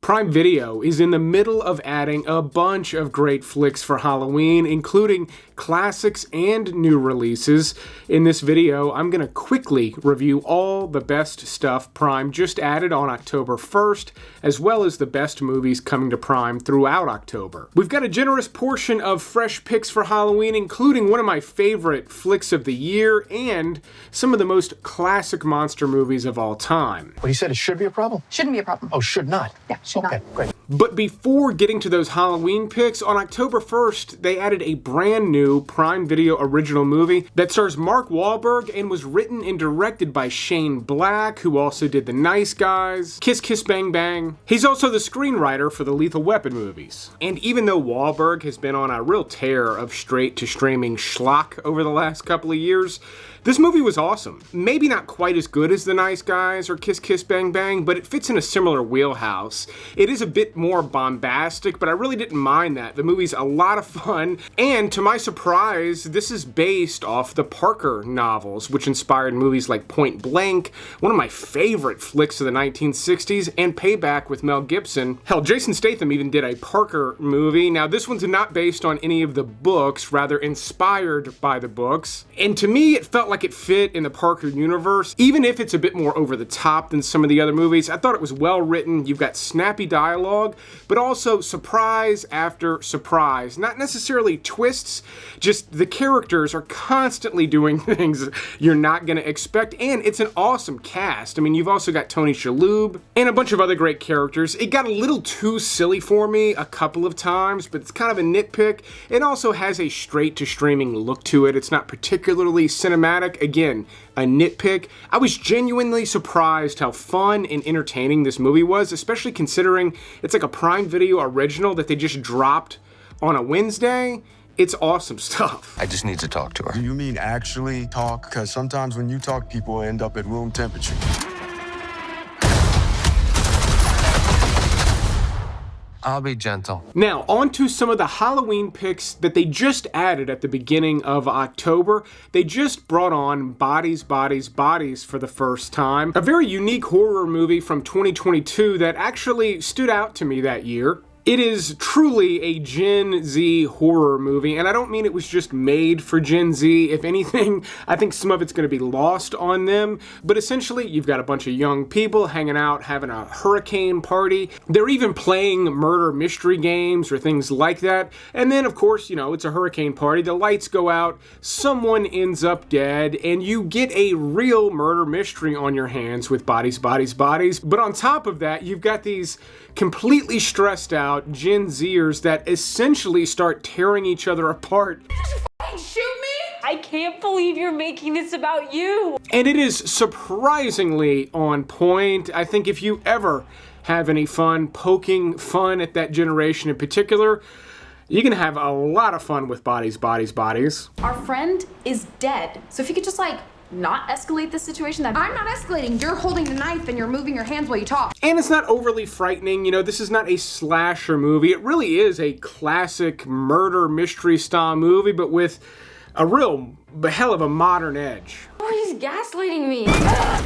Prime Video is in the middle of adding a bunch of great flicks for Halloween, including classics and new releases. In this video, I'm going to quickly review all the best stuff Prime just added on October 1st, as well as the best movies coming to Prime throughout October. We've got a generous portion of fresh picks for Halloween, including one of my favorite flicks of the year and some of the most classic monster movies of all time. But he said it should be a problem? Shouldn't be a problem. Oh, should not? Yeah, should not. Okay, great. But before getting to those Halloween picks, on October 1st, they added a brand new Prime Video original movie that stars Mark Wahlberg and was written and directed by Shane Black, who also did The Nice Guys, Kiss Kiss Bang Bang. He's also the screenwriter for the Lethal Weapon movies. And even though Wahlberg has been on a real tear of straight-to-streaming schlock over the last couple of years, this movie was awesome. Maybe not quite as good as The Nice Guys or Kiss Kiss Bang Bang, but it fits in a similar wheelhouse. It is a bit more bombastic, but I really didn't mind that. The movie's a lot of fun, and to my surprise, this is based off the Parker novels, which inspired movies like Point Blank, one of my favorite flicks of the 1960s, and Payback with Mel Gibson. Hell, Jason Statham even did a Parker movie. Now, this one's not based on any of the books, rather inspired by the books, and to me, it felt like it fit in the Parker universe. Even if it's a bit more over the top than some of the other movies, I thought it was well written. You've got snappy dialogue, but also surprise after surprise. Not necessarily twists, just the characters are constantly doing things you're not going to expect, and it's an awesome cast. I mean, you've also got Tony Shalhoub and a bunch of other great characters. It got a little too silly for me a couple of times, but it's kind of a nitpick. It also has a straight-to-streaming look to it. It's not particularly cinematic. Again, a nitpick. I was genuinely surprised how fun and entertaining this movie was, especially considering it's like a Prime Video original that they just dropped on a Wednesday. It's awesome stuff. I just need to talk to her. Do you mean actually talk? Because sometimes when you talk, people end up at room temperature. I'll be gentle. Now, on to some of the Halloween picks that they just added at the beginning of October. They just brought on Bodies, Bodies, Bodies for the first time. A very unique horror movie from 2022 that actually stood out to me that year. It is truly a Gen Z horror movie, and I don't mean it was just made for Gen Z. If anything, I think some of it's going to be lost on them. But essentially, you've got a bunch of young people hanging out, having a hurricane party. They're even playing murder mystery games or things like that. And then, of course, you know, it's a hurricane party. The lights go out, someone ends up dead, and you get a real murder mystery on your hands with Bodies, Bodies, Bodies. But on top of that, you've got these completely stressed out Gen Zers that essentially start tearing each other apart. Shoot me? I can't believe you're making this about you. And it is surprisingly on point. I think if you ever have any fun poking fun at that generation in particular, you can have a lot of fun with Bodies, Bodies, Bodies. Our friend is dead. So if you could just not escalate this situation, I'm not escalating. You're holding the knife and you're moving your hands while you talk. And it's not overly frightening. You know, this is not a slasher movie. It really is a classic murder mystery style movie, but with a real hell of a modern edge. Oh, he's gaslighting me.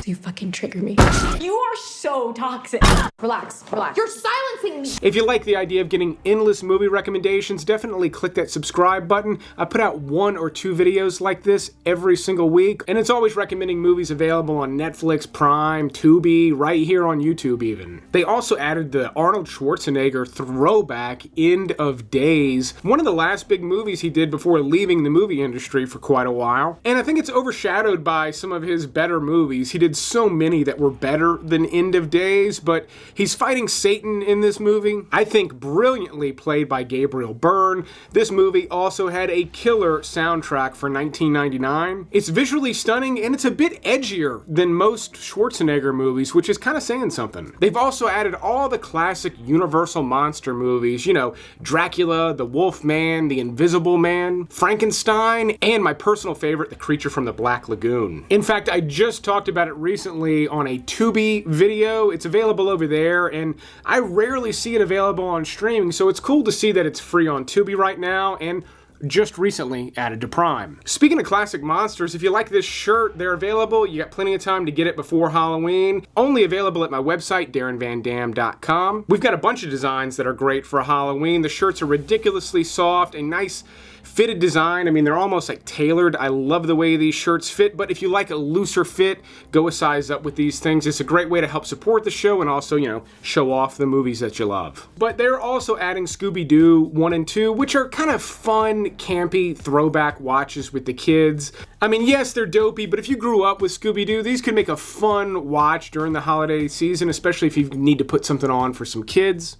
You fucking trigger me. You are so toxic. Relax, relax. You're silencing me. If you like the idea of getting endless movie recommendations, definitely click that subscribe button. I put out 1 or 2 videos like this every single week, and it's always recommending movies available on Netflix, Prime, Tubi, right here on YouTube even. They also added the Arnold Schwarzenegger throwback End of Days, one of the last big movies he did before leaving the movie industry for quite a while. And I think it's overshadowed by some of his better movies. He did so many that were better than End of Days, but he's fighting Satan in this movie. I think brilliantly played by Gabriel Byrne. This movie also had a killer soundtrack for 1999. It's visually stunning and it's a bit edgier than most Schwarzenegger movies, which is kind of saying something. They've also added all the classic Universal monster movies, you know, Dracula, the Wolfman, the Invisible Man, Frankenstein, and my personal favorite, The Creature from the Black Lagoon. In fact, I just talked about it recently on a Tubi video. It's available over there, and I rarely see it available on streaming, so it's cool to see that it's free on Tubi right now, and just recently added to Prime. Speaking of classic monsters, if you like this shirt, they're available. You got plenty of time to get it before Halloween. Only available at my website, DarrenVanDam.com. We've got a bunch of designs that are great for Halloween. The shirts are ridiculously soft and nice fitted design. I mean, they're almost like tailored. I love the way these shirts fit, but if you like a looser fit, go a size up with these things. It's a great way to help support the show and also, you know, show off the movies that you love. But they're also adding Scooby-Doo 1 and 2, which are kind of fun, campy throwback watches with the kids. I mean, yes, they're dopey, but if you grew up with Scooby-Doo, these could make a fun watch during the holiday season, especially if you need to put something on for some kids.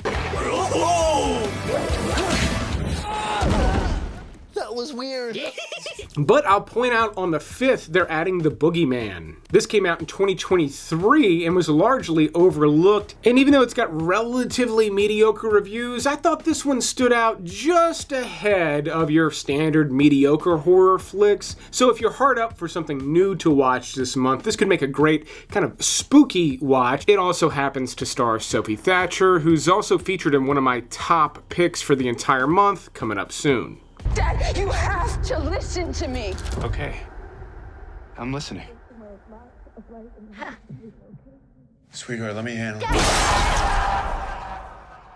That was weird. But I'll point out on the 5th, they're adding the Boogeyman. This came out in 2023 and was largely overlooked. And even though it's got relatively mediocre reviews, I thought this one stood out just ahead of your standard mediocre horror flicks. So if you're hard up for something new to watch this month, this could make a great kind of spooky watch. It also happens to star Sophie Thatcher, who's also featured in one of my top picks for the entire month, coming up soon. Dad, you have to listen to me. Okay. I'm listening. Sweetheart, let me handle it.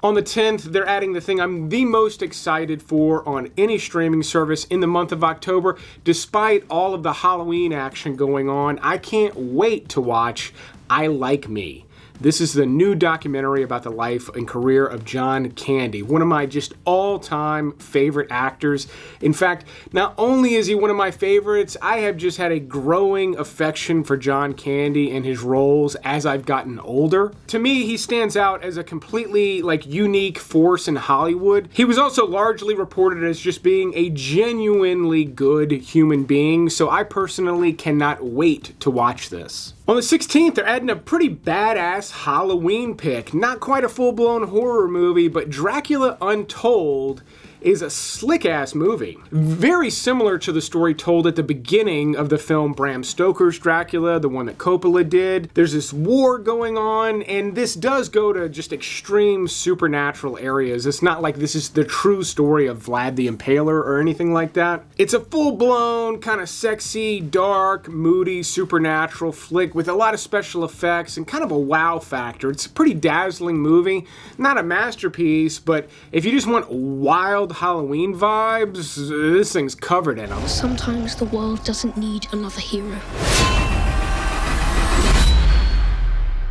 On the 10th, they're adding the thing I'm the most excited for on any streaming service in the month of October. Despite all of the Halloween action going on, I can't wait to watch I Like Me. This is the new documentary about the life and career of John Candy, one of my just all-time favorite actors. In fact, not only is he one of my favorites, I have just had a growing affection for John Candy and his roles as I've gotten older. To me, he stands out as a completely unique force in Hollywood. He was also largely reported as just being a genuinely good human being, so I personally cannot wait to watch this. On the 16th, they're adding a pretty badass Halloween pick. Not quite a full-blown horror movie, but Dracula Untold is a slick-ass movie. Very similar to the story told at the beginning of the film Bram Stoker's Dracula, the one that Coppola did. There's this war going on, and this does go to just extreme supernatural areas. It's not like this is the true story of Vlad the Impaler or anything like that. It's a full-blown, kind of sexy, dark, moody, supernatural flick with a lot of special effects and kind of a wow factor. It's a pretty dazzling movie. Not a masterpiece, but if you just want wild Halloween vibes, this thing's covered in them. Sometimes the world doesn't need another hero.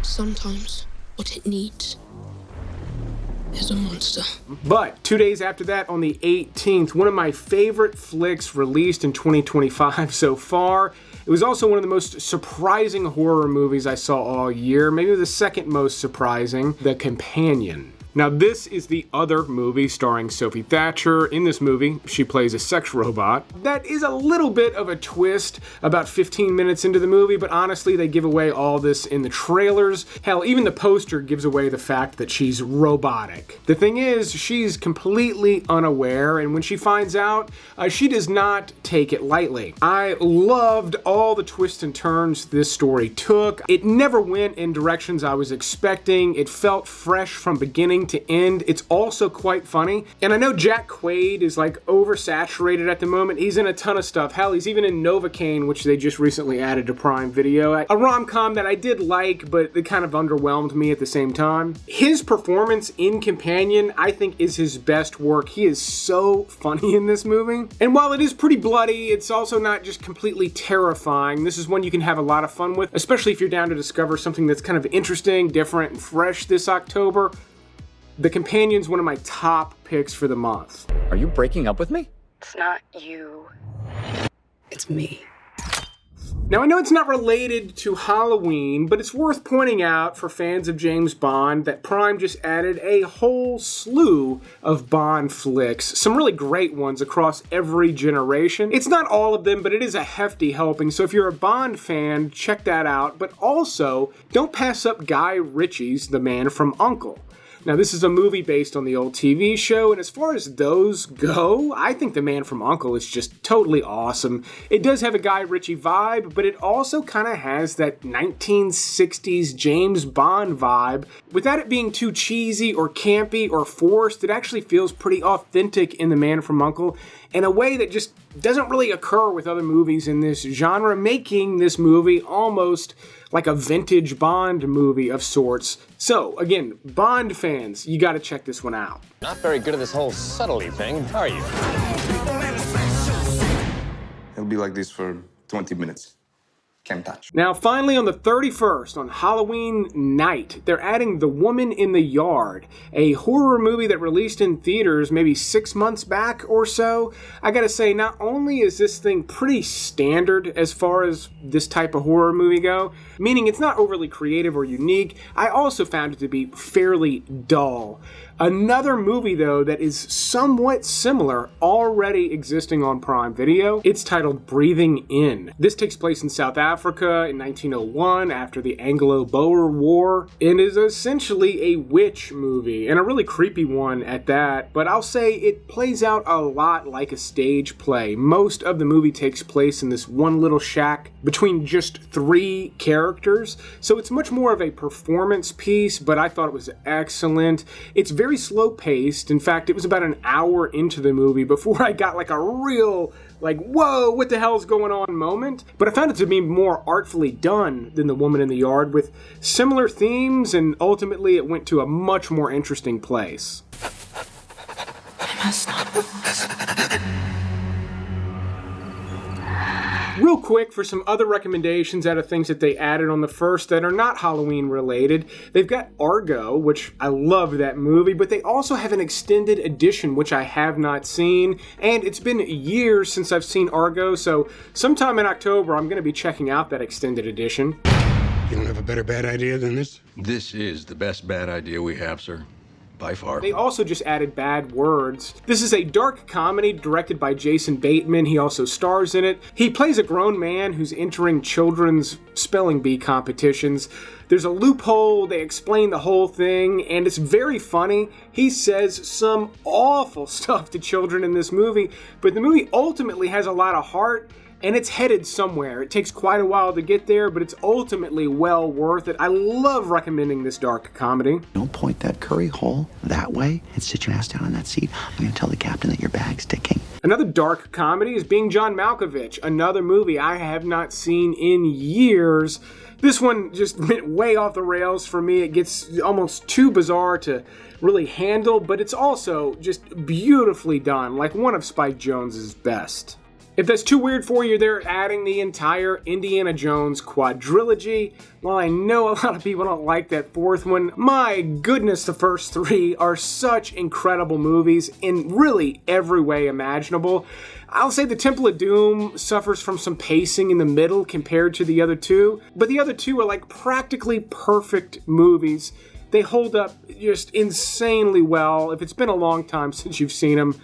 Sometimes what it needs is a monster. But 2 days after that, on the 18th, one of my favorite flicks released in 2025 so far. It was also one of the most surprising horror movies I saw all year, maybe the second most surprising, The Companion. Now, this is the other movie starring Sophie Thatcher. In this movie, she plays a sex robot. That is a little bit of a twist about 15 minutes into the movie, but honestly, they give away all this in the trailers. Hell, even the poster gives away the fact that she's robotic. The thing is, she's completely unaware, and when she finds out, she does not take it lightly. I loved all the twists and turns this story took. It never went in directions I was expecting. It felt fresh from beginning to end. It's also quite funny. And I know Jack Quaid is oversaturated at the moment. He's in a ton of stuff. Hell, he's even in Novocaine, which they just recently added to Prime Video. A rom-com that I did like, but it kind of underwhelmed me at the same time. His performance in Companion, I think, is his best work. He is so funny in this movie. And while it is pretty bloody, it's also not just completely terrifying. This is one you can have a lot of fun with, especially if you're down to discover something that's kind of interesting, different, and fresh this October. The Companion's one of my top picks for the month. Are you breaking up with me? It's not you. It's me. Now, I know it's not related to Halloween, but it's worth pointing out for fans of James Bond that Prime just added a whole slew of Bond flicks, some really great ones across every generation. It's not all of them, but it is a hefty helping, so if you're a Bond fan, check that out. But also, don't pass up Guy Ritchie's The Man from U.N.C.L.E. Now, this is a movie based on the old TV show, and as far as those go, I think The Man from U.N.C.L.E. is just totally awesome. It does have a Guy Ritchie vibe, but it also kind of has that 1960s James Bond vibe. Without it being too cheesy or campy or forced, it actually feels pretty authentic in The Man from U.N.C.L.E. in a way that just doesn't really occur with other movies in this genre, making this movie almost like a vintage Bond movie of sorts. So, again, Bond fans, you gotta check this one out. Not very good at this whole subtlety thing, are you? It'll be like this for 20 minutes. Can't touch. Now, finally, on the 31st, on Halloween night, they're adding The Woman in the Yard, a horror movie that released in theaters maybe 6 months back or so. I gotta say, not only is this thing pretty standard as far as this type of horror movie go, meaning it's not overly creative or unique, I also found it to be fairly dull. Another movie, though, that is somewhat similar, already existing on Prime Video. It's titled Breathing In. This takes place in South Africa in 1901 after the Anglo-Boer War. It is essentially a witch movie, and a really creepy one at that, but I'll say it plays out a lot like a stage play. Most of the movie takes place in this one little shack between just 3 characters, so it's much more of a performance piece, but I thought it was excellent. It's very slow paced. In fact, it was about an hour into the movie before I got like a real, like, whoa, what the hell's going on moment. But I found it to be more artfully done than The Woman in the Yard, with similar themes, and ultimately it went to a much more interesting place. I must not lose. Real quick, for some other recommendations out of things that they added on the first that are not Halloween related, they've got Argo, which I love that movie, but they also have an extended edition, which I have not seen, and it's been years since I've seen Argo, so sometime in October I'm going to be checking out that extended edition. You don't have a better bad idea than this? This is the best bad idea we have, sir. By far. They also just added Bad Words. This is a dark comedy directed by Jason Bateman. He also stars in it. He plays a grown man who's entering children's spelling bee competitions. There's a loophole, they explain the whole thing, and it's very funny. He says some awful stuff to children in this movie, but the movie ultimately has a lot of heart, and it's headed somewhere. It takes quite a while to get there, but it's ultimately well worth it. I love recommending this dark comedy. Don't point that curry hole that way and sit your ass down in that seat. I'm going to tell the captain that your bag's ticking. Another dark comedy is Being John Malkovich, another movie I have not seen in years. This one just went way off the rails for me. It gets almost too bizarre to really handle, but it's also just beautifully done, like one of Spike Jonze's best. If that's too weird for you, they're adding the entire Indiana Jones quadrilogy. While I know a lot of people don't like that 4th one, my goodness, the first 3 are such incredible movies in really every way imaginable. I'll say the Temple of Doom suffers from some pacing in the middle compared to the other 2, but the other 2 are like practically perfect movies. They hold up just insanely well. If it's been a long time since you've seen them,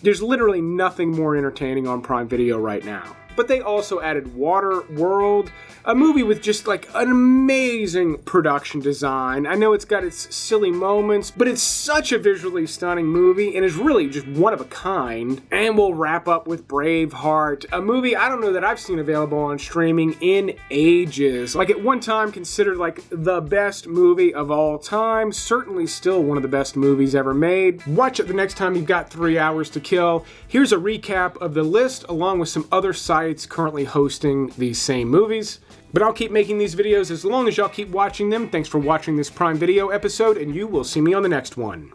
there's literally nothing more entertaining on Prime Video right now. But they also added Waterworld, a movie with just like an amazing production design. I know it's got its silly moments, but it's such a visually stunning movie and is really just one of a kind. And we'll wrap up with Braveheart, a movie I don't know that I've seen available on streaming in ages. Like at one time considered like the best movie of all time, certainly still one of the best movies ever made. Watch it the next time you've got 3 hours to kill. Here's a recap of the list along with some other sites currently hosting these same movies. But I'll keep making these videos as long as y'all keep watching them. Thanks for watching this Prime Video episode, and you will see me on the next one.